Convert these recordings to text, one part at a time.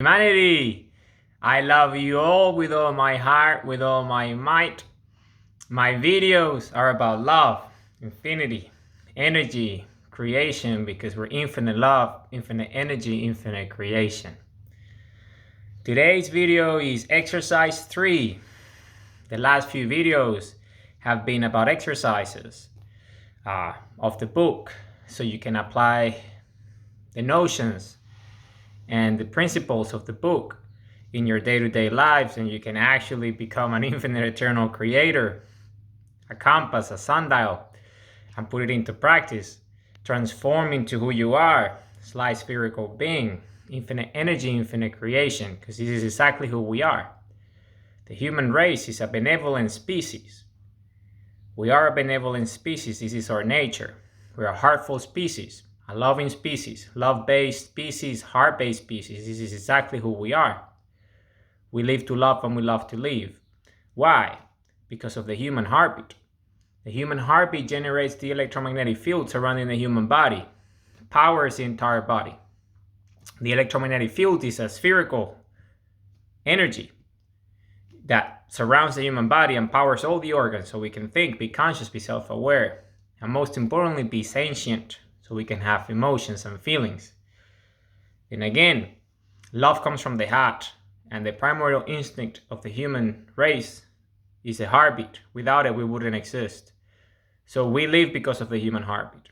Humanity, I love you all with all my heart, with all my might. My videos are about love, infinity, energy, creation, because we're infinite love, infinite energy, infinite creation. Today's video is exercise 3. The last few videos have been about exercises of the book, so you can apply the notions and the principles of the book in your day-to-day lives, and you can actually become an infinite eternal creator, a compass, a sundial, and put it into practice, transform into who you are, light spherical being, infinite energy, infinite creation, because this is exactly who we are. The human race is a benevolent species. We are a benevolent species. This is our nature. We're a heartful species, a loving species, love-based species, heart-based species. This is exactly who we are. We live to love and we love to live. Why? Because of the human heartbeat. The human heartbeat generates the electromagnetic field surrounding the human body, powers the entire body. The electromagnetic field is a spherical energy that surrounds the human body and powers all the organs, so we can think, be conscious, be self-aware, and most importantly, be sentient, so we can have emotions and feelings. And again, love comes from the heart, and the primordial instinct of the human race is a heartbeat. Without it, we wouldn't exist. So we live because of the human heartbeat.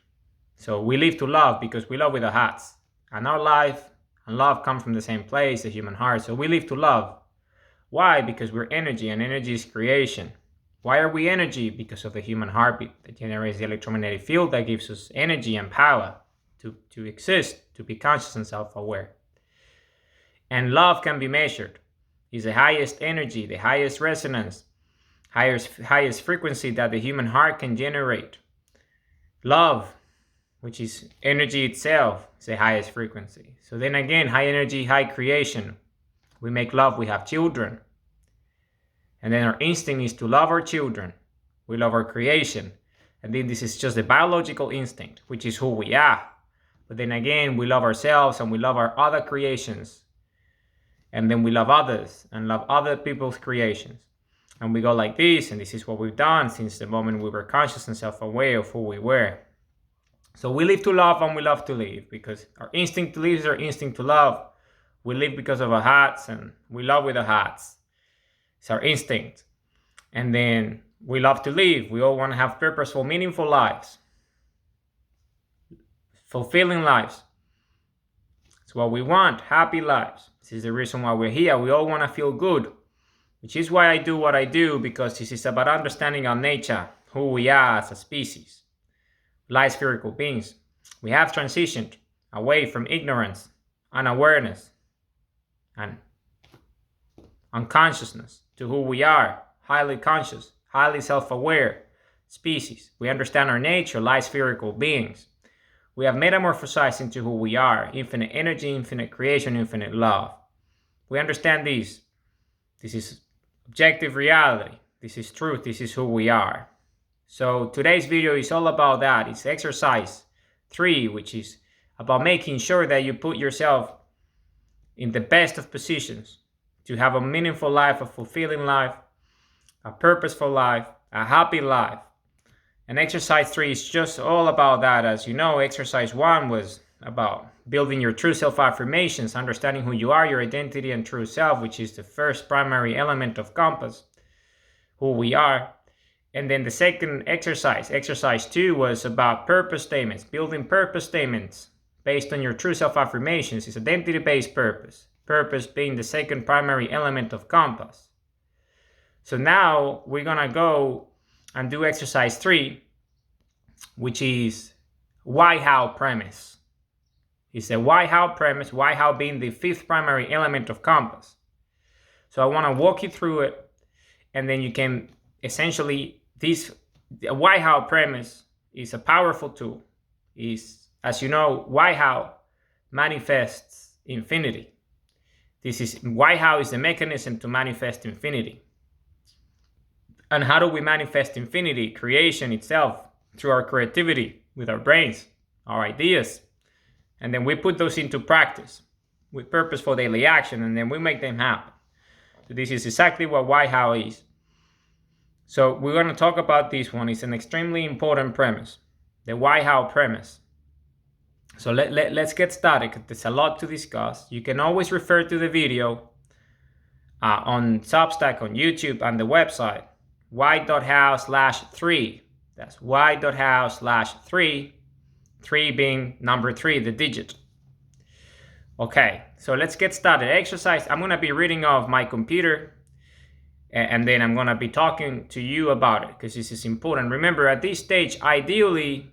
So we live to love because we love with our hearts. And our life and love come from the same place, the human heart. So we live to love. Why? Because we're energy, and energy is creation. Why are we energy? Because of the human heartbeat that generates the electromagnetic field that gives us energy and power to exist, to be conscious and self-aware. And love can be measured. It's the highest energy, the highest resonance, highest frequency that the human heart can generate. Love, which is energy itself, is the highest frequency. So then again, high energy, high creation. We make love, we have children. And then our instinct is to love our children. We love our creation. And then this is just the biological instinct, which is who we are. But then again, we love ourselves and we love our other creations. And then we love others and love other people's creations. And we go like this, and this is what we've done since the moment we were conscious and self-aware of who we were. So we live to love and we love to live, because our instinct to live is our instinct to love. We live because of our hearts, and we love with our hearts. It's our instinct. And then we love to live. We all want to have purposeful, meaningful lives. Fulfilling lives. It's what we want, happy lives. This is the reason why we're here. We all want to feel good, which is why I do what I do, because this is about understanding our nature, who we are as a species. Light spherical beings. We have transitioned away from ignorance, unawareness, and unconsciousness to who we are, highly conscious, highly self-aware species. We understand our nature, light spherical beings. We have metamorphosized into who we are, infinite energy, infinite creation, infinite love. We understand this. This is objective reality. This is truth. This is who we are. So today's video is all about that. It's exercise 3, which is about making sure that you put yourself in the best of positions to have a meaningful life, a fulfilling life, a purposeful life, a happy life. And exercise 3 is just all about that. As you know, exercise 1 was about building your true self-affirmations, understanding who you are, your identity and true self, which is the first primary element of compass, who we are. And then the second exercise, exercise 2, was about purpose statements, building purpose statements based on your true self-affirmations. It's identity-based purpose, purpose being the second primary element of compass. So now we're gonna go and do exercise 3, which is why how premise. It's a why how premise, why how being the 5th primary element of compass. So I want to walk you through it, and then you can essentially, the why how premise is a powerful tool. Is, as you know, why how manifests infinity. This is why how is the mechanism to manifest infinity. And how do we manifest infinity, creation itself, through our creativity, with our brains, our ideas. And then we put those into practice. with purposeful daily action, and then we make them happen. So this is exactly what why how is. So we're going to talk about this one. It's an extremely important premise, the why how premise. So let's get started, because there's a lot to discuss. You can always refer to the video on Substack, on YouTube, and the website, y.how/3. That's y.how/3, 3 being number 3, the digit. Okay, so let's get started. Exercise, I'm going to be reading off my computer, and then I'm going to be talking to you about it, because this is important. Remember, at this stage, ideally,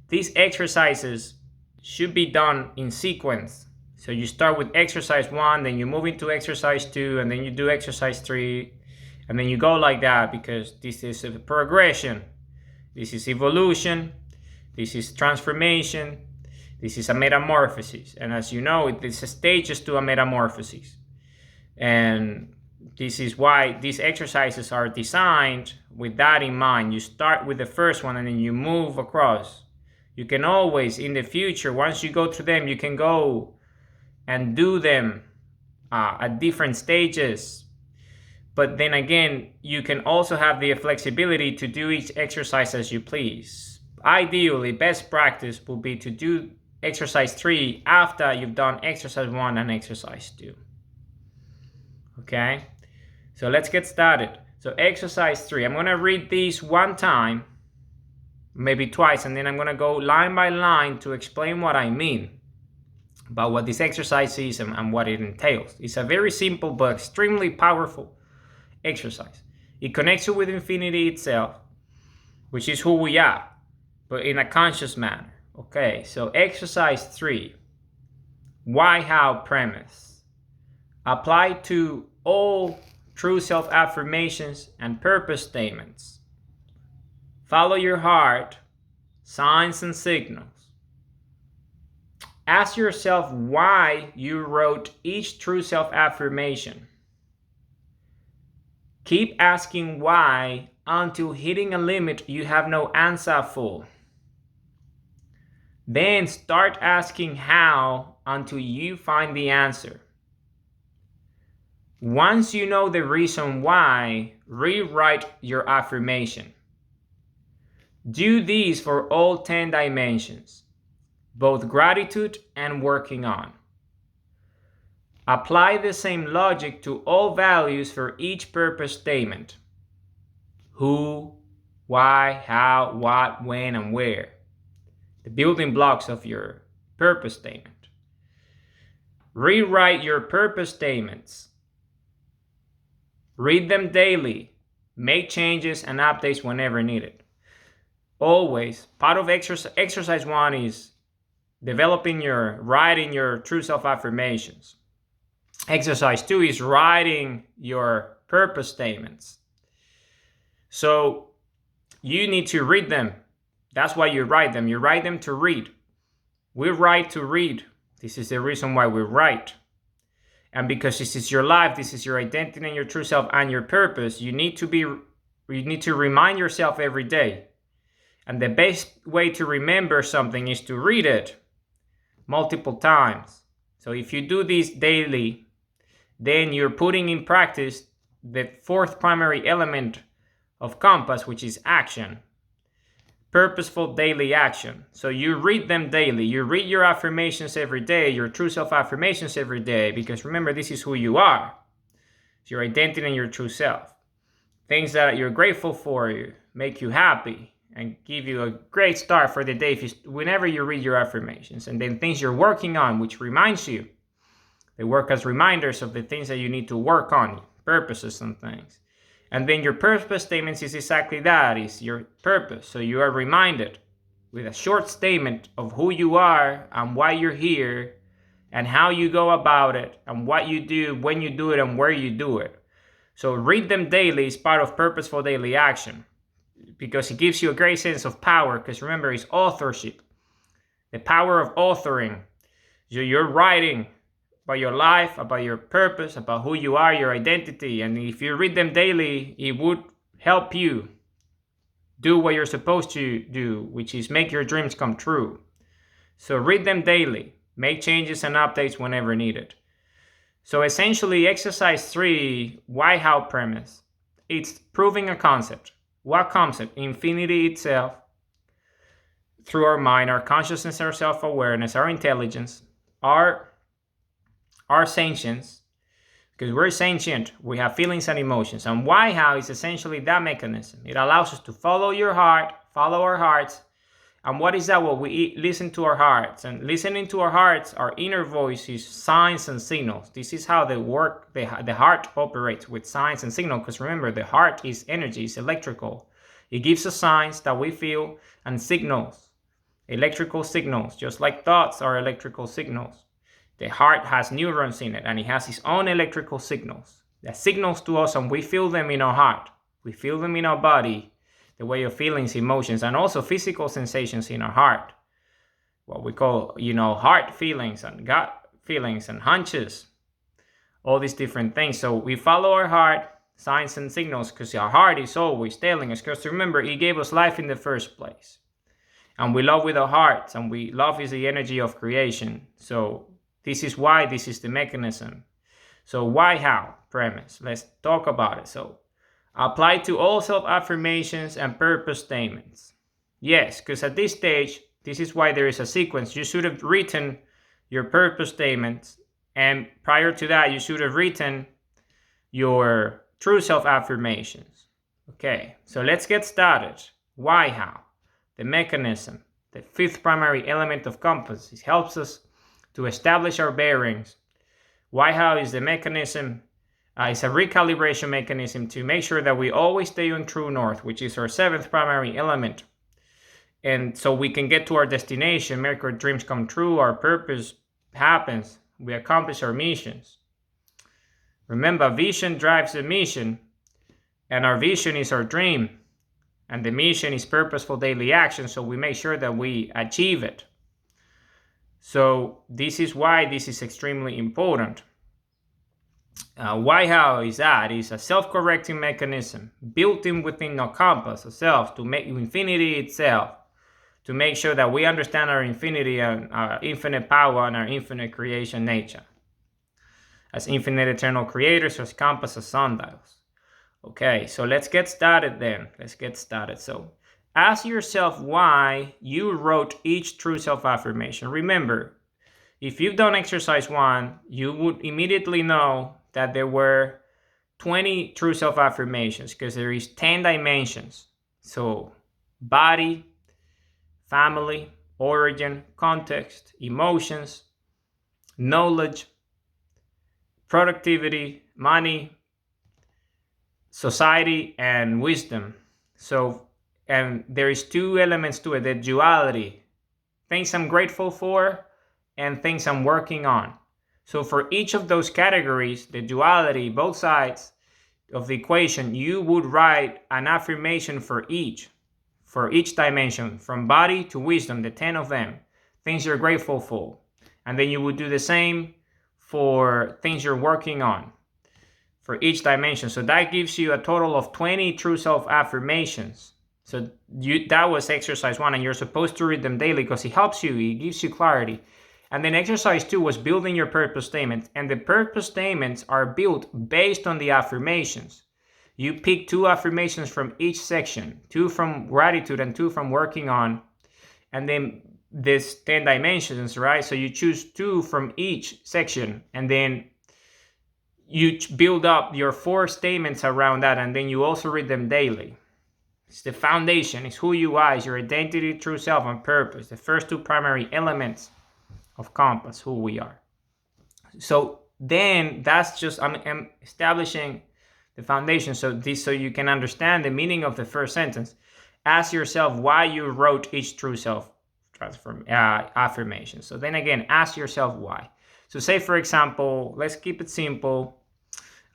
these exercises should be done in sequence. So you start with exercise 1, then you move into exercise 2, and then you do exercise 3, and then you go like that, because this is a progression. This is evolution. This is transformation. This is a metamorphosis. And as you know, it's stages to a metamorphosis. And this is why these exercises are designed with that in mind. You start with the first one and then you move across. You can always, in the future, once you go through them, you can go and do them at different stages. But then again, you can also have the flexibility to do each exercise as you please. Ideally, best practice will be to do exercise 3 after you've done exercise 1 and exercise 2. Okay, so let's get started. So exercise 3, I'm going to read these one time, maybe twice, and then I'm going to go line by line to explain what I mean about what this exercise is and what it entails. It's a very simple but extremely powerful exercise. It connects you with infinity itself, which is who we are, but in a conscious manner. Okay, so exercise 3, why how premise. Apply to all true self-affirmations and purpose statements. Follow your heart, signs and signals. Ask yourself why you wrote each true self-affirmation. Keep asking why until hitting a limit you have no answer for. Then start asking how until you find the answer. Once you know the reason why, rewrite your affirmation. Do these for all 10 dimensions, both gratitude and working on. Apply the same logic to all values for each purpose statement. Who, why, how, what, when, and where. The building blocks of your purpose statement. Rewrite your purpose statements. Read them daily. Make changes and updates whenever needed. Always, part of exercise 1 is writing your true self-affirmations. Exercise 2 is writing your purpose statements. So you need to read them. That's why you write them. You write them to read. We write to read. This is the reason why we write. And because this is your life, this is your identity and your true self and your purpose, you need to remind yourself every day. And the best way to remember something is to read it multiple times. So if you do this daily, then you're putting in practice the 4th primary element of compass, which is action. Purposeful daily action. So you read them daily. You read your affirmations every day, your true self affirmations every day, because remember, this is who you are. It's your identity and your true self. Things that you're grateful for you, make you happy, and give you a great start for the day whenever you read your affirmations. And then things you're working on, which reminds you. They work as reminders of the things that you need to work on, purposes and things. And then your purpose statements is exactly that, is your purpose. So you are reminded with a short statement of who you are and why you're here and how you go about it and what you do, when you do it, and where you do it. So read them daily is part of purposeful daily action, because it gives you a great sense of power, because remember, it's authorship. The power of authoring. So you're writing about your life, about your purpose, about who you are, your identity. And if you read them daily, it would help you do what you're supposed to do, which is make your dreams come true. So read them daily. Make changes and updates whenever needed. So essentially, exercise 3, why how premise. It's proving a concept. What concept? Infinity itself, through our mind, our consciousness, our self-awareness, our intelligence, our sentience, because we're sentient, we have feelings and emotions. And why how is essentially that mechanism. It allows us to follow your heart, follow our hearts. And what is that? Well, we listen to our hearts. And listening to our hearts, our inner voice is signs and signals. This is how the heart operates, with signs and signals. Because remember, the heart is energy, it's electrical. It gives us signs that we feel and signals, electrical signals, just like thoughts are electrical signals. The heart has neurons in it, and it has its own electrical signals that signals to us, and we feel them in our heart. We feel them in our body, the way of feelings, emotions, and also physical sensations in our heart. What we call, heart feelings and gut feelings and hunches, all these different things. So we follow our heart, signs and signals, because our heart is always telling us, because remember, it gave us life in the first place. And we love with our hearts, and love is the energy of creation. So this is why, this is the mechanism. So why, how, premise. Let's talk about it. So apply to all self-affirmations and purpose statements. Yes, because at this stage, this is why there is a sequence. You should have written your purpose statements, and prior to that, you should have written your true self-affirmations. Okay, so let's get started. Why, how? The mechanism, the fifth primary element of compass. It helps us to establish our bearings. Why, how is the mechanism. It's a recalibration mechanism to make sure that we always stay on true north, which is our seventh primary element. And so we can get to our destination, make our dreams come true, our purpose happens, we accomplish our missions. Remember, vision drives the mission, and our vision is our dream, and the mission is purposeful daily action, so we make sure that we achieve it. So this is why this is extremely important. Why, how is that? It's a self-correcting mechanism built in within our compass itself, to make infinity itself, to make sure that we understand our infinity and our infinite power and our infinite creation nature. As infinite eternal creators, as compass, as sundials. Okay, so let's get started then. Let's get started. So ask yourself why you wrote each true self-affirmation. Remember, if you've done exercise 1, you would immediately know that there were 20 true self-affirmations, because there is 10 dimensions. So body, family, origin, context, emotions, knowledge, productivity, money, society, and wisdom. So, and there is 2 elements to it, the duality, things I'm grateful for and things I'm working on. So for each of those categories, the duality, both sides of the equation, you would write an affirmation for each dimension, from body to wisdom, the 10 of them, things you're grateful for. And then you would do the same for things you're working on for each dimension. So that gives you a total of 20 true self-affirmations. So that was exercise 1, and you're supposed to read them daily because it helps you, it gives you clarity. And then exercise 2 was building your purpose statements. And the purpose statements are built based on the affirmations. You pick 2 affirmations from each section, 2 from gratitude and 2 from working on. And then there's 10 dimensions, right? So you choose 2 from each section, and then you build up your 4 statements around that, and then you also read them daily. It's the foundation. It's who you are. It's your identity, true self, and purpose. The first 2 primary elements of compass, who we are. So then that's just, I'm establishing the foundation, so you can understand the meaning of the first sentence. Ask yourself why you wrote each true self affirmation. So then again, ask yourself why. So say, for example, let's keep it simple.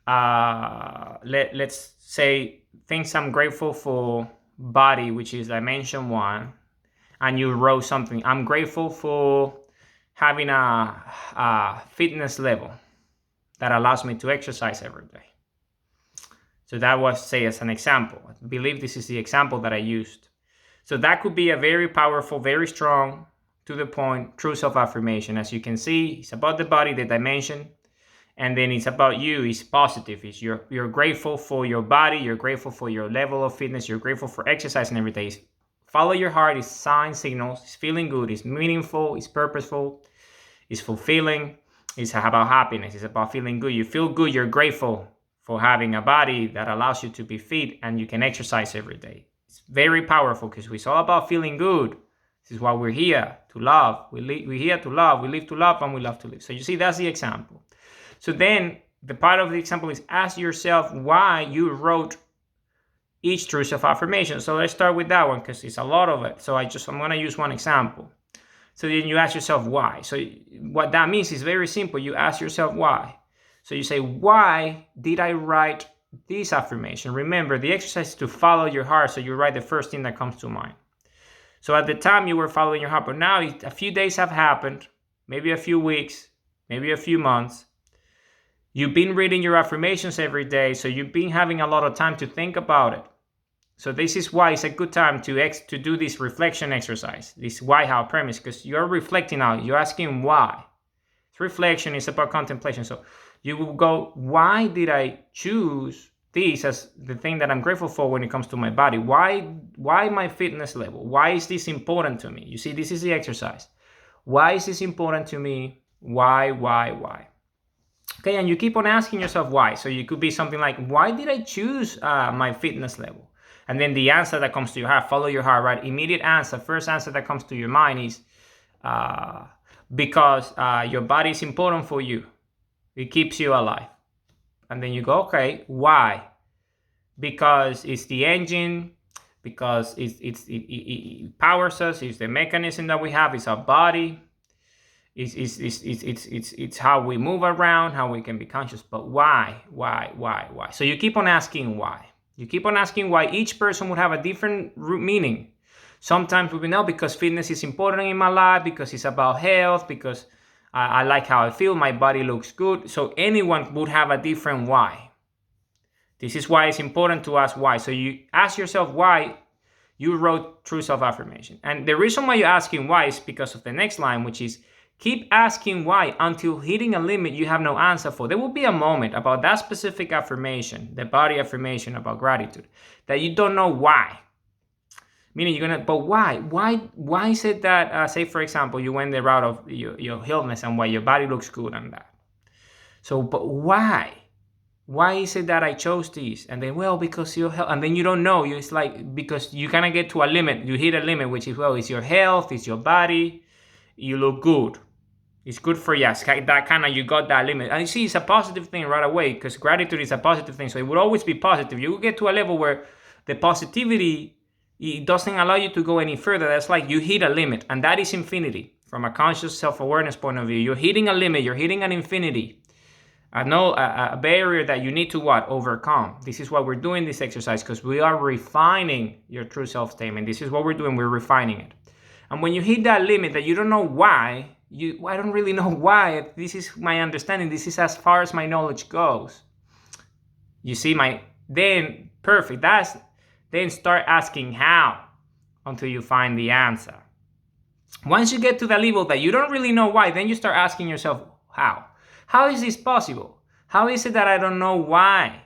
Let's say things I'm grateful for, body, which is dimension 1, and you wrote something. I'm grateful for having a fitness level that allows me to exercise every day. So that was, say, as an example. I believe this is the example that I used. So that could be a very powerful, very strong to the point, true self-affirmation. As you can see, it's about the body, the dimension, and then it's about you. It's positive. It's you're grateful for your body, you're grateful for your level of fitness, you're grateful for exercising every day. Follow your heart. It's signs, signals. It's feeling good. It's meaningful. It's purposeful. It's fulfilling. It's about happiness. It's about feeling good. You feel good. You're grateful for having a body that allows you to be fit and you can exercise every day. It's very powerful because it's all about feeling good. This is why we're here, to love. We're here to love. We live to love and we love to live. So you see, that's the example. So then the part of the example is ask yourself why you wrote each true self-affirmation. So let's start with that one because it's a lot of it. So I'm going to use one example. So then you ask yourself why. So what that means is very simple. You ask yourself why. So you say, why did I write this affirmation? Remember, the exercise is to follow your heart. So you write the first thing that comes to mind. So at the time you were following your heart, but now a few days have happened, maybe a few weeks, maybe a few months. You've been reading your affirmations every day. So you've been having a lot of time to think about it. So this is why it's a good time to do this reflection exercise, this why, how premise, because you're reflecting out, you're asking why. It's reflection, it's about contemplation. So you will go, why did I choose this as the thing that I'm grateful for when it comes to my body? Why my fitness level? Why is this important to me? You see, this is the exercise. Why is this important to me? Why? Okay, and you keep on asking yourself why. So you could be something like, why did I choose my fitness level? And then the answer that comes to your heart, follow your heart, right? Immediate answer, first answer that comes to your mind is because your body is important for you. It keeps you alive. And then you go, okay, why? Because it's the engine, because it powers us, it's the mechanism that we have, it's our body, it's how we move around, how we can be conscious. But why? So you keep on asking why. You keep on asking why. Each person would have a different meaning. Sometimes we know because fitness is important in my life, because it's about health, because I like how I feel, my body looks good. So anyone would have a different why. This is why it's important to ask why. So you ask yourself why you wrote true self-affirmation. And the reason why you're asking why is because of the next line, which is keep asking why until hitting a limit you have no answer for. There will be a moment about that specific affirmation, the body affirmation about gratitude, that you don't know why. Meaning but why? Why is it that, say for example, you went the route of your healthness and why your body looks good and that. So, but why? Why is it that I chose this? And then, well, because your health, and then you don't know. It's like, because you kind of get to a limit, you hit a limit, which is, well, it's your health, it's your body, you look good. It's good for you. That kind of, you got that limit. And you see, it's a positive thing right away because gratitude is a positive thing. So it would always be positive. You will get to a level where the positivity, it doesn't allow you to go any further. That's like you hit a limit, and that is infinity. From a conscious self-awareness point of view, you're hitting a limit. You're hitting an infinity. A barrier that you need to what? Overcome. This is why we're doing this exercise, because we are refining your true self-statement. This is what we're doing. We're refining it. And when you hit that limit that you don't know why, I don't really know why. This is my understanding. This is as far as my knowledge goes. You see then perfect. Then start asking how until you find the answer. Once you get to the level that you don't really know why, then you start asking yourself how. How is this possible? How is it that I don't know why?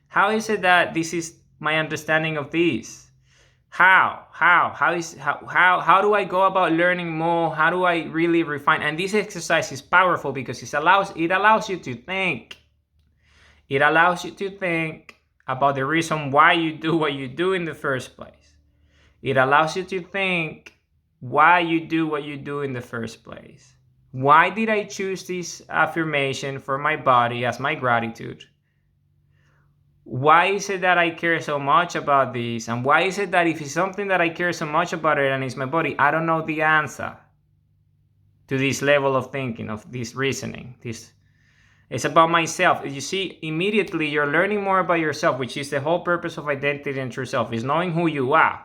How is it that this is my understanding of this? How do I go about learning more? How do I really refine? And this exercise is powerful because it allows you to think. It allows you to think about the reason why you do what you do in the first place. It allows you to think why you do what you do in the first place. Why did I choose this affirmation for my body as my gratitude? Why is it that I care so much about this? And why is it that if it's something that I care so much about it and it's my body, I don't know the answer to this level of thinking, of this reasoning? It's about myself. You see, immediately you're learning more about yourself, which is the whole purpose of identity and true self, is knowing who you are.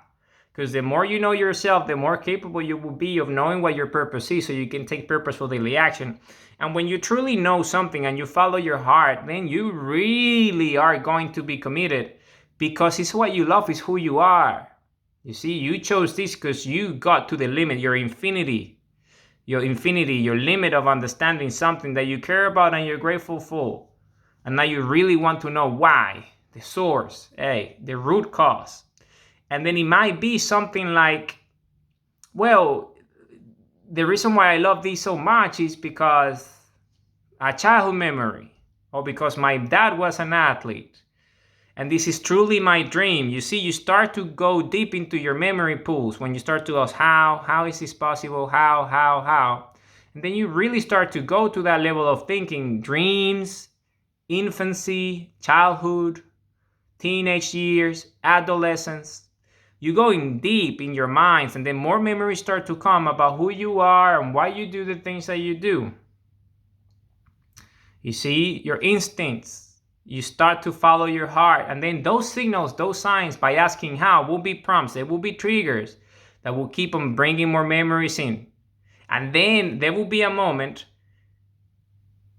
Because the more you know yourself, the more capable you will be of knowing what your purpose is, so you can take purposeful daily action. And when you truly know something and you follow your heart, then you really are going to be committed, because it's what you love, it's who you are. You see, you chose this because you got to the limit, your infinity. your infinity, your limit of understanding something that you care about and you're grateful for. And now you really want to know why, the source, the root cause. And then it might be something like, well, the reason why I love this so much is because a childhood memory, or because my dad was an athlete, and this is truly my dream. You see, you start to go deep into your memory pools when you start to ask, how is this possible? How? And then you really start to go to that level of thinking, dreams, infancy, childhood, teenage years, adolescence. You're going deep in your minds, and then more memories start to come about who you are and why you do the things that you do. You see, your instincts. You start to follow your heart, and then those signals, those signs, by asking how, will be prompts. They will be triggers that will keep on bringing more memories in. And then there will be a moment,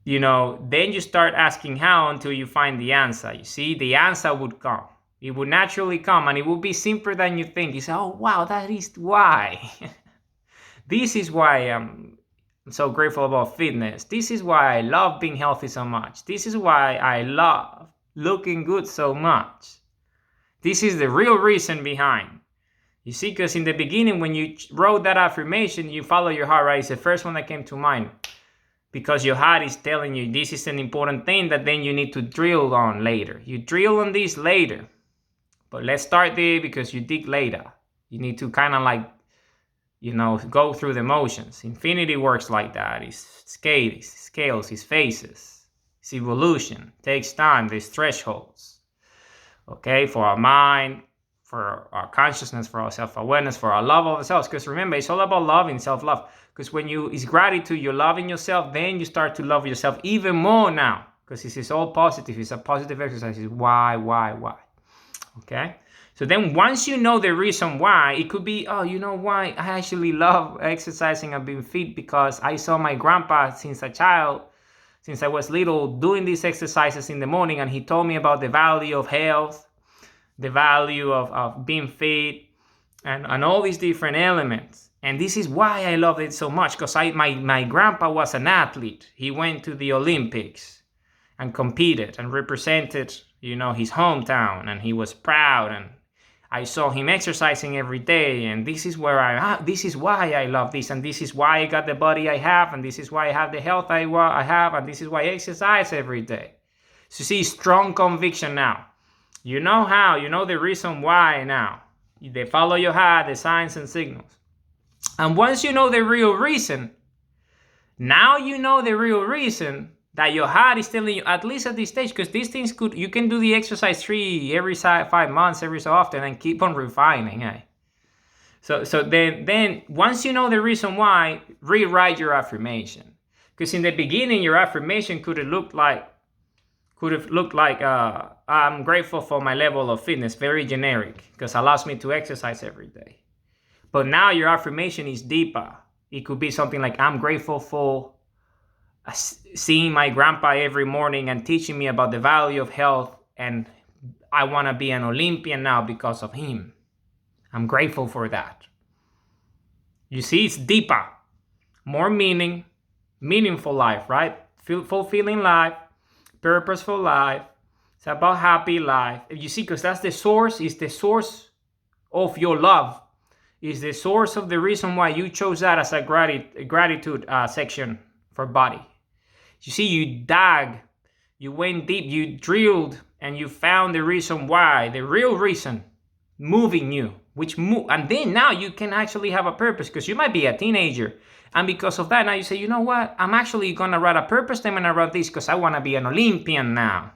then you start asking how until you find the answer. You see, the answer would come. It would naturally come, and it will be simpler than you think. You say, oh, wow, that is why. This is why I'm so grateful about fitness. This is why I love being healthy so much. This is why I love looking good so much. This is the real reason behind. You see, because in the beginning, when you wrote that affirmation, you follow your heart, right? It's the first one that came to mind. Because your heart is telling you this is an important thing that then you need to drill on later. You drill on this later. But let's start there because you dig later. You need to kind of like, go through the motions. Infinity works like that. It's scales, it's phases. It's evolution. It takes time. There's thresholds. Okay, for our mind, for our consciousness, for our self-awareness, for our love of ourselves. Because remember, it's all about loving, self-love. Because when it's gratitude, you're loving yourself, then you start to love yourself even more now. Because this is all positive. It's a positive exercise. It's why. Okay? So then once you know the reason why, it could be, oh, you know why I actually love exercising and being fit, because I saw my grandpa since I was little, doing these exercises in the morning, and he told me about the value of health, the value of being fit, and all these different elements. And this is why I love it so much, because my grandpa was an athlete. He went to the Olympics and competed and represented, his hometown, and he was proud, and I saw him exercising every day, and this is this is why I love this, and this is why I got the body I have, and this is why I have the health I have, and this is why I exercise every day. So see, strong conviction now. You know how, you know the reason why now. They follow your heart, the signs and signals. And once you know the real reason, now you know the real reason that your heart is telling you, at least at this stage, because these things you can do the exercise every 5 months, every so often, and keep on refining. So then once you know the reason why, rewrite your affirmation. Because in the beginning, your affirmation could have looked like, I'm grateful for my level of fitness, very generic, because it allows me to exercise every day. But now your affirmation is deeper. It could be something like, I'm grateful for seeing my grandpa every morning and teaching me about the value of health, and I want to be an Olympian now because of him. I'm grateful for that. You see, it's deeper, more meaningful life, right? Fulfilling life, purposeful life. It's about happy life. You see, because that's the source, is the source of your love, is the source of the reason why you chose that as a gratitude section for body. You see, you dug, you went deep, you drilled, and you found the reason why, the real reason moving you, and then now you can actually have a purpose, because you might be a teenager, and because of that, now you say, you know what, I'm actually gonna write a purpose statement around this, because I want to be an Olympian now,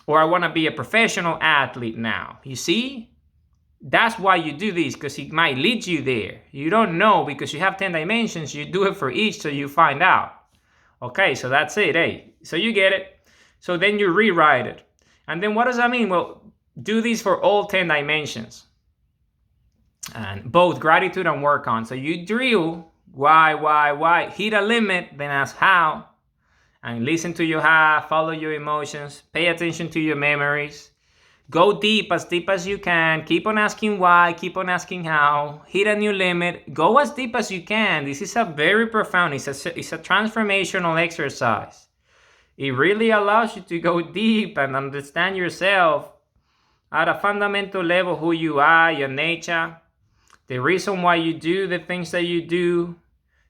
or I want to be a professional athlete now. You see, that's why you do this, because it might lead you there. You don't know, because you have 10 dimensions. You do it for each, so you find out. Okay, so that's it, So you get it. So then you rewrite it. And then what does that mean? Well, do this for all 10 dimensions. And both gratitude and work on. So you drill, why, hit a limit, then ask how. And listen to your heart, follow your emotions, pay attention to your memories. Go deep as you can. Keep on asking why, keep on asking how. Hit a new limit. Go as deep as you can. This is a very profound, it's a transformational exercise. It really allows you to go deep and understand yourself at a fundamental level, who you are, your nature, the reason why you do the things that you do.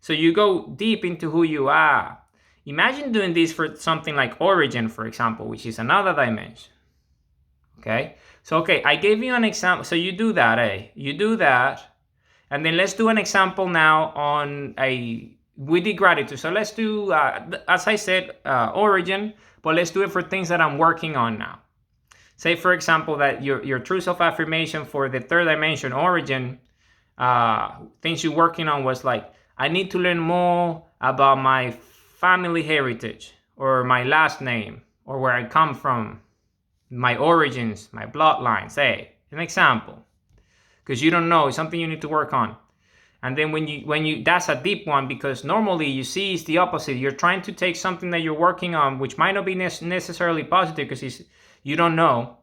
So you go deep into who you are. Imagine doing this for something like origin, for example, which is another dimension. Okay, so I gave you an example. So you do that, you do that, and then let's do an example now on we did gratitude. So let's do, as I said, origin, but let's do it for things that I'm working on now. Say, for example, that your true self-affirmation for the third dimension, origin, things you're working on was like, I need to learn more about my family heritage, or my last name, or where I come from, my origins, my bloodline, say an example, because you don't know, it's something you need to work on. And then when you that's a deep one, because normally you see it's the opposite. You're trying to take something that you're working on, which might not be necessarily positive, because you don't know,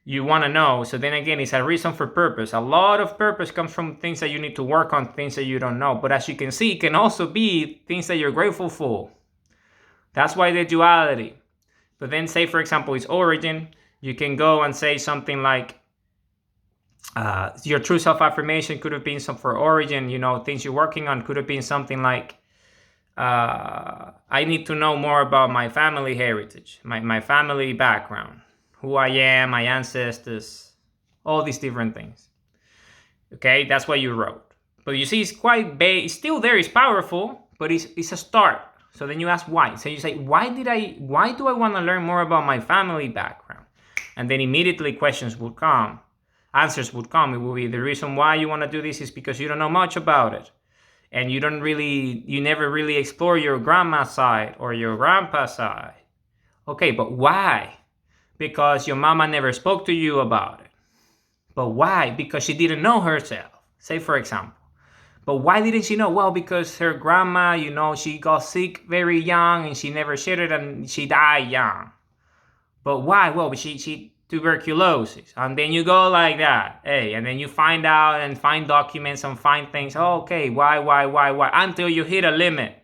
you want to know. So then again, it's a reason for purpose. A lot of purpose comes from things that you need to work on, things that you don't know. But as you can see, it can also be things that you're grateful for. That's why the duality. But then say, for example, it's origin. You can go and say something like, your true self-affirmation could have been some for origin, things you're working on could have been something like, I need to know more about my family heritage, my family background, who I am, my ancestors, all these different things. Okay, that's what you wrote. But you see, it's quite vague. It's still there, it's powerful, but it's a start. So then you ask why. So you say, why do I want to learn more about my family background? And then immediately answers would come. It will be, the reason why you want to do this is because you don't know much about it. And you never really explore your grandma's side or your grandpa's side. Okay, but why? Because your mama never spoke to you about it. But why? Because she didn't know herself. Say, for example. But why didn't she know? Well, because her grandma, she got sick very young and she never shared it and she died young. But why? Well, she tuberculosis. And then you go like that. And then you find out and find documents and find things. Oh, okay, why? Until you hit a limit.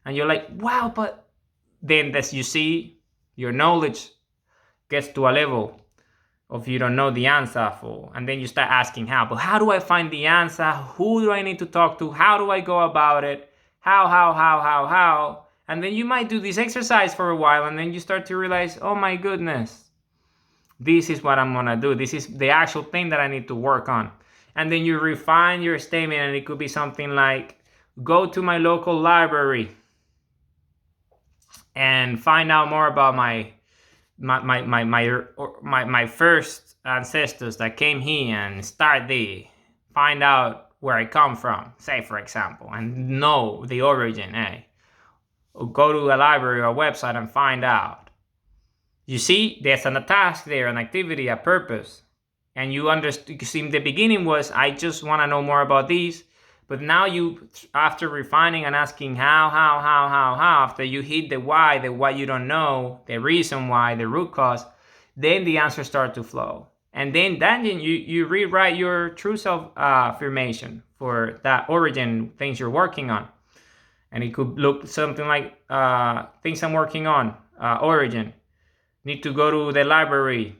And you're like, wow, but then as you see, your knowledge gets to a level of you don't know the answer for, and then you start asking how. But how do I find the answer? Who do I need to talk to? How do I go about it? How? And then you might do this exercise for a while, and then you start to realize, oh my goodness, this is what I'm gonna do. This is the actual thing that I need to work on. And then you refine your statement, and it could be something like, go to my local library and find out more about my first ancestors that came here, and start there. Find out where I come from, say, for example, and know the origin, Or go to a library or a website and find out. You see, there's a task there, an activity, a purpose. And you understand, because in the beginning was, I just want to know more about these. But now you, after refining and asking how, after you hit the why you don't know, the reason why, the root cause, then the answers start to flow. And then you rewrite your true self-affirmation for that origin, things you're working on. And it could look something like, things I'm working on, origin. Need to go to the library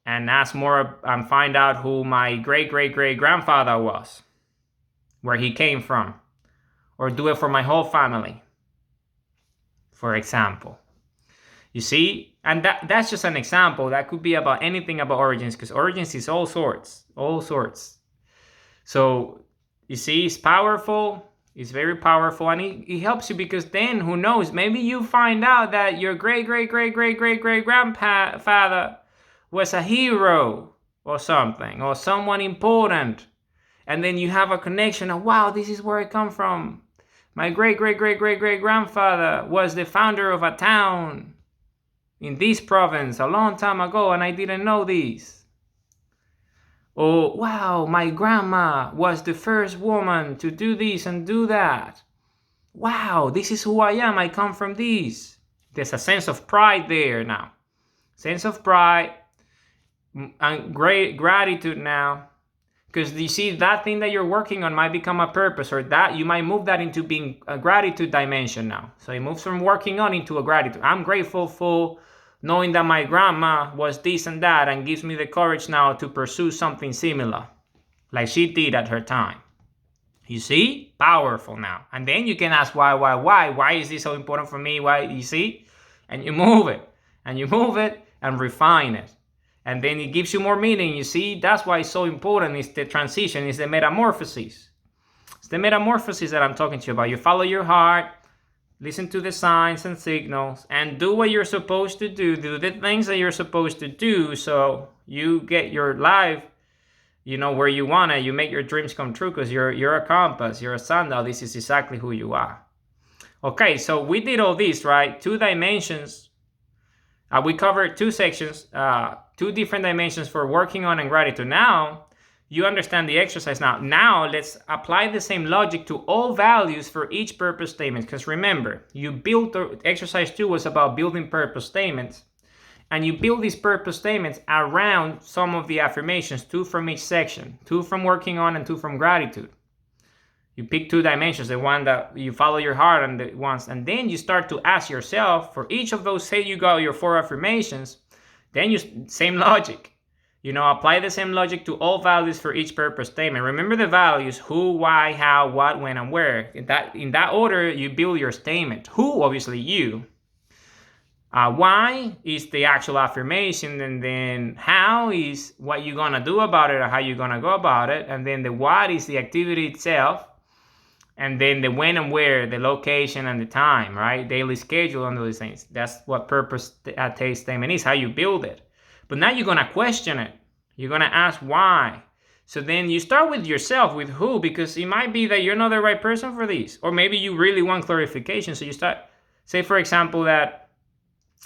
and ask more and find out who my great-great-great-grandfather was, where he came from, or do it for my whole family, for example. You see, and that's just an example. That could be about anything about origins, because origins is all sorts. So you see, it's powerful. It's very powerful, and it helps you, because then, who knows, maybe you find out that your great-great-great-great-great-great-grandfather was a hero or something, or someone important. And then you have a connection of, wow, this is where I come from. My great-great-great-great-great-grandfather was the founder of a town in this province a long time ago, and I didn't know this. Or, wow, my grandma was the first woman to do this and do that. Wow, this is who I am. I come from this. There's a sense of pride there now. sense of pride, and great gratitude now. Because you see, that thing that you're working on might become a purpose, or that you might move that into being a gratitude dimension now. So it moves from working on into a gratitude. I'm grateful for knowing that my grandma was this and that, and gives me the courage now to pursue something similar, like she did at her time. You see? Powerful now. And then you can ask why? Why is this so important for me? Why? You see? And you move it. And you move it and refine it. And then it gives you more meaning. You see, that's why it's so important. It's the transition, it's the metamorphosis. It's the metamorphosis that I'm talking to you about. You follow your heart, listen to the signs and signals, and do what you're supposed to do. Do the things that you're supposed to do so you get your life, where you want it. You make your dreams come true because you're a compass, you're a sundial. This is exactly who you are. Okay, so we did all this, right? 2 dimensions. We covered 2 sections, 2 different dimensions for working on and gratitude. Now, you understand the exercise. Now let's apply the same logic to all values for each purpose statement. Because remember, you built the exercise 2 was about building purpose statements. And you build these purpose statements around some of the affirmations, 2 from each section, 2 from working on and 2 from gratitude. You pick 2 dimensions, the one that you follow your heart and the ones, and then you start to ask yourself for each of those. Say you got your 4 affirmations, then same logic. Apply the same logic to all values for each purpose statement. Remember the values: who, why, how, what, when, and where. In that order, you build your statement. Who, obviously you. Why is the actual affirmation, and then how is what you're gonna do about it or how you're gonna go about it, and then the what is the activity itself, and then the when and where, the location and the time, right? Daily schedule and those things. That's what purpose statement is, how you build it. But now you're gonna question it. You're gonna ask why. So then you start with yourself, with who, because it might be that you're not the right person for this, or maybe you really want clarification. So you start, say for example that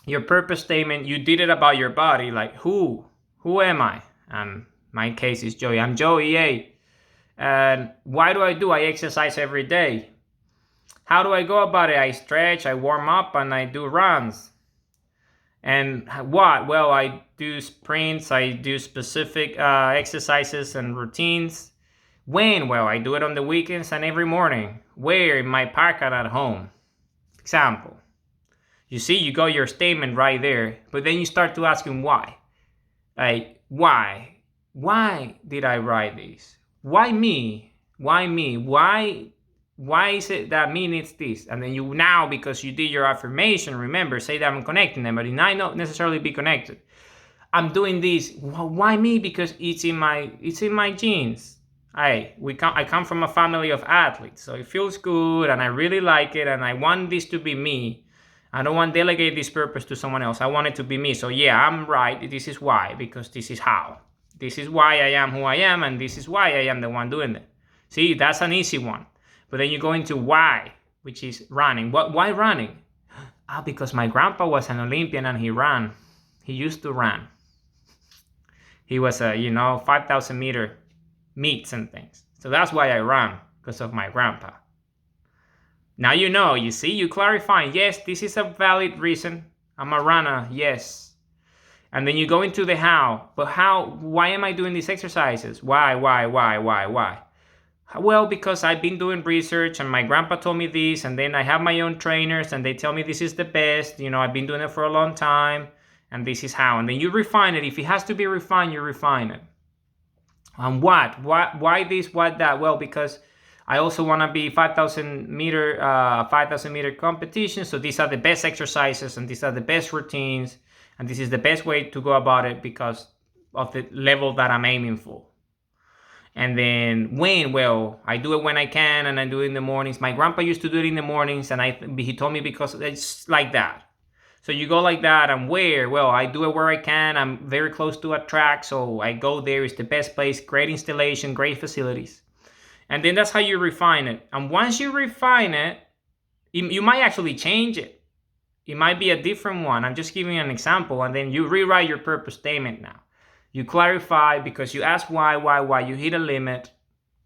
your purpose statement, you did it about your body, like who am I? My case is Joey. I'm Joey A. And why do? I exercise every day. How do I go about it? I stretch, I warm up, and I do runs. And what? Well, I do sprints, I do specific exercises and routines. When? Well, I do it on the weekends and every morning. Where? In my park and at home. Example. You see, you got your statement right there, but then you start to asking why. Like, why? Why did I write this? Why me? Why me? Why is it that me needs this? And then you now, because you did your affirmation, remember, say that I'm connecting them, but it might not necessarily be connected. I'm doing this. Why me? Because it's in my genes. I come from a family of athletes, so it feels good, and I really like it, and I want this to be me. I don't want to delegate this purpose to someone else. I want it to be me. So yeah, I'm right. This is why, because this is how. This is why I am who I am, and this is why I am the one doing it. See, that's an easy one. But then you go into why, which is running. Why running? Because my grandpa was an Olympian and he ran. He used to run. He was a, 5,000 meter meets and things. So that's why I run, because of my grandpa. Now you see, you clarifying, yes, this is a valid reason. I'm a runner, yes. And then you go into the how. But why am I doing these exercises? Why? Well, because I've been doing research and my grandpa told me this, and then I have my own trainers and they tell me this is the best. I've been doing it for a long time, and this is how. And then you refine it. If it has to be refined, you refine it. And what? Why this? What that? Well, because I also want to be 5,000 meter competition. So these are the best exercises and these are the best routines. And this is the best way to go about it because of the level that I'm aiming for. And then when? Well, I do it when I can and I do it in the mornings. My grandpa used to do it in the mornings and he told me because it's like that. So you go like that. And where? Well, I do it where I can. I'm very close to a track. So I go there. It's the best place. Great installation, great facilities. And then that's how you refine it. And once you refine it, you might actually change it. It might be a different one. I'm just giving you an example. And then you rewrite your purpose statement now. You clarify because you ask why. You hit a limit.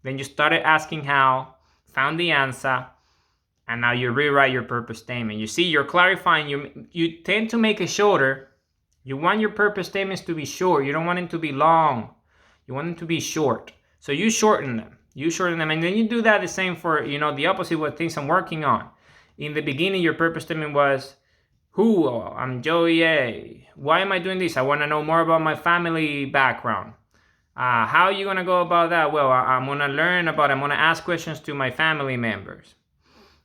Then you started asking how, found the answer, and now you rewrite your purpose statement. You see, you're clarifying. You tend to make it shorter You want your purpose statements to be short. You don't want them to be long. You want them to be short. So you shorten them. You shorten them. And then you do that the same for, the opposite what things I'm working on. In the beginning, your purpose statement was, who? I'm Joey A. Why am I doing this? I want to know more about my family background. How are you going to go about that? Well, I'm going to I'm going to ask questions to my family members.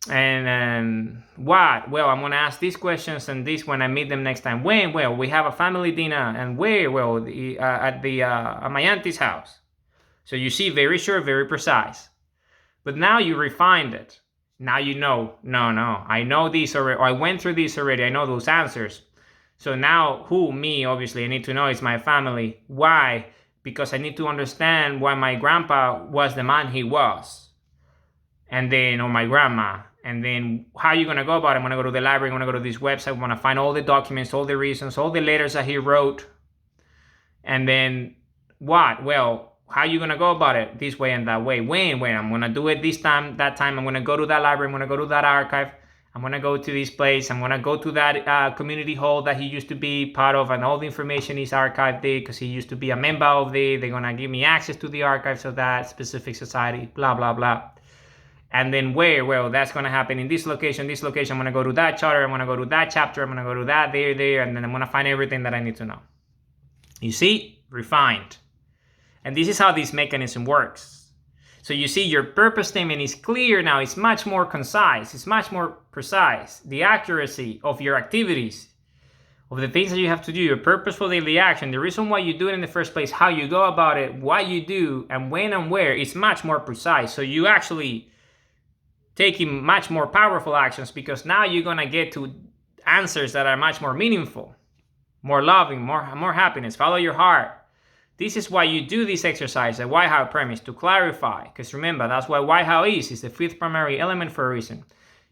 And what? Well, I'm going to ask these questions and this when I meet them next time. When? Well, we have a family dinner. And where? Well, at my auntie's house. So you see, very short, very precise. But now you refined it. Now you know, no, I know this already. I went through this already. I know those answers. So now me, obviously, I need to know is my family. Why? Because I need to understand why my grandpa was the man he was. And then, or my grandma. And then how are you going to go about it? I'm going to go to the library. I'm going to go to this website. I'm going to find all the documents, all the reasons, all the letters that he wrote. And then what? Well, how are you going to go about it? This way and that way. When? I'm going to do it this time, that time. I'm going to go to that library. I'm going to go to that archive. I'm going to go to this place. I'm going to go to that community hall that he used to be part of. And all the information is archived there because he used to be a member of there. They're going to give me access to the archives of that specific society, blah, blah, blah. And then where? Well, that's going to happen in this location. I'm going to go to that charter. I'm going to go to that chapter. I'm going to go to that, there. And then I'm going to find everything that I need to know. You see? Refined. And this is how this mechanism works. So you see, your purpose statement is clear now. It's much more concise. It's much more precise. The accuracy of your activities, of the things that you have to do, your purposeful daily action, the reason why you do it in the first place, how you go about it, what you do, and when and where, is much more precise. So you actually taking much more powerful actions because now you're going to get to answers that are much more meaningful, more loving, more happiness. Follow your heart. This is why you do this exercise, the why-how premise, to clarify. Because remember, that's why why-how is the fifth primary element for a reason.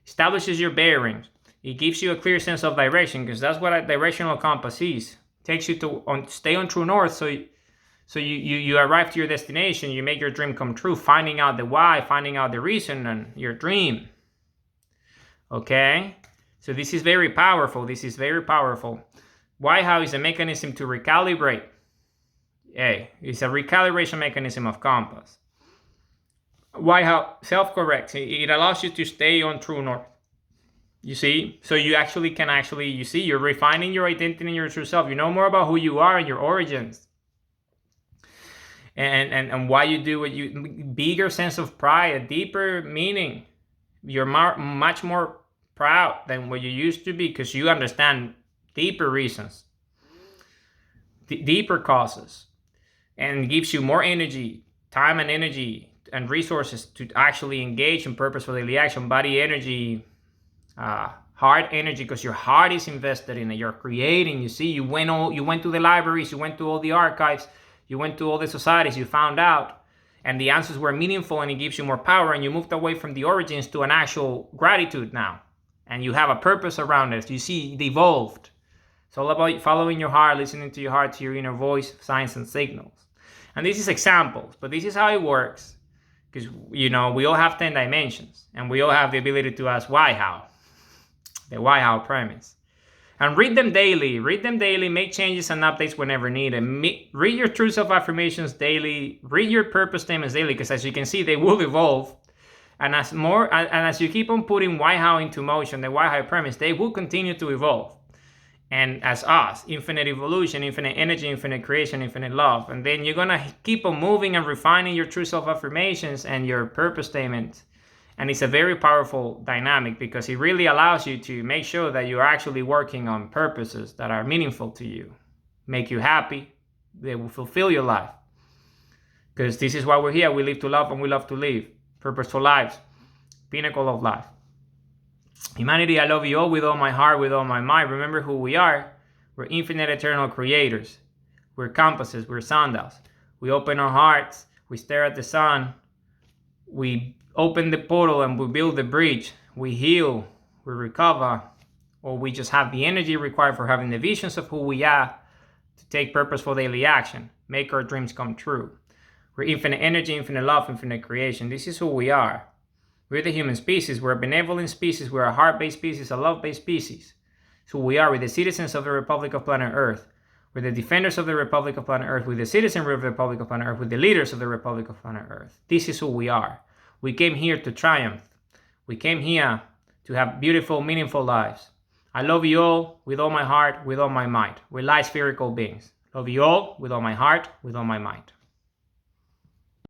Establishes your bearings. It gives you a clear sense of direction because that's what a directional compass is. Takes you to stay on true north so you arrive to your destination, you make your dream come true, finding out the why, finding out the reason and your dream. Okay? So this is very powerful. Why-how is a mechanism to recalibrate. It's a recalibration mechanism of compass. Why-how self-corrects. It allows you to stay on true north. You see? So you you're refining your identity and your true self. You know more about who you are and your origins. And why you do what you, bigger sense of pride, a deeper meaning. You're much more proud than what you used to be because you understand deeper reasons, deeper causes, and gives you more energy, time and energy and resources to actually engage in purposeful daily action, body energy, heart energy, because your heart is invested in it. You're creating. You see, you went to the libraries, you went to all the archives. You went to all the societies, you found out, and the answers were meaningful and it gives you more power, and you moved away from the origins to an actual gratitude now. And you have a purpose around it. You see, it evolved. It's all about following your heart, listening to your heart, to your inner voice, signs and signals. And this is examples, but this is how it works. Because, we all have 10 dimensions, and we all have the ability to ask why-how. The why-how premise. And read them daily, make changes and updates whenever needed. Read your true self-affirmations daily, read your purpose statements daily, because as you can see, they will evolve. And as you keep on putting why-how into motion, the why-how premise, they will continue to evolve. And as us, infinite evolution, infinite energy, infinite creation, infinite love. And then you're going to keep on moving and refining your true self-affirmations and your purpose statements. And it's a very powerful dynamic because it really allows you to make sure that you're actually working on purposes that are meaningful to you, make you happy, they will fulfill your life. Because this is why we're here. We live to love and we love to live. Purposeful lives, pinnacle of life. Humanity, I love you all with all my heart, with all my mind. Remember who we are. We're infinite eternal creators. We're compasses, we're sundials. We open our hearts, we stare at the sun, we open the portal and we build the bridge. We heal, we recover, or we just have the energy required for having the visions of who we are to take purposeful daily action, make our dreams come true. We're infinite energy, infinite love, infinite creation. This is who we are. We're the human species. We're a benevolent species. We're a heart-based species, a love-based species. So we are. We're the citizens of the Republic of Planet Earth. We're the defenders of the Republic of Planet Earth. We're the citizenry of the Republic of Planet Earth. We're the leaders of the Republic of Planet Earth. This is who we are. We came here to triumph. We came here to have beautiful, meaningful lives. I love you all with all my heart, with all my might. We're light spherical beings. Love you all with all my heart, with all my might.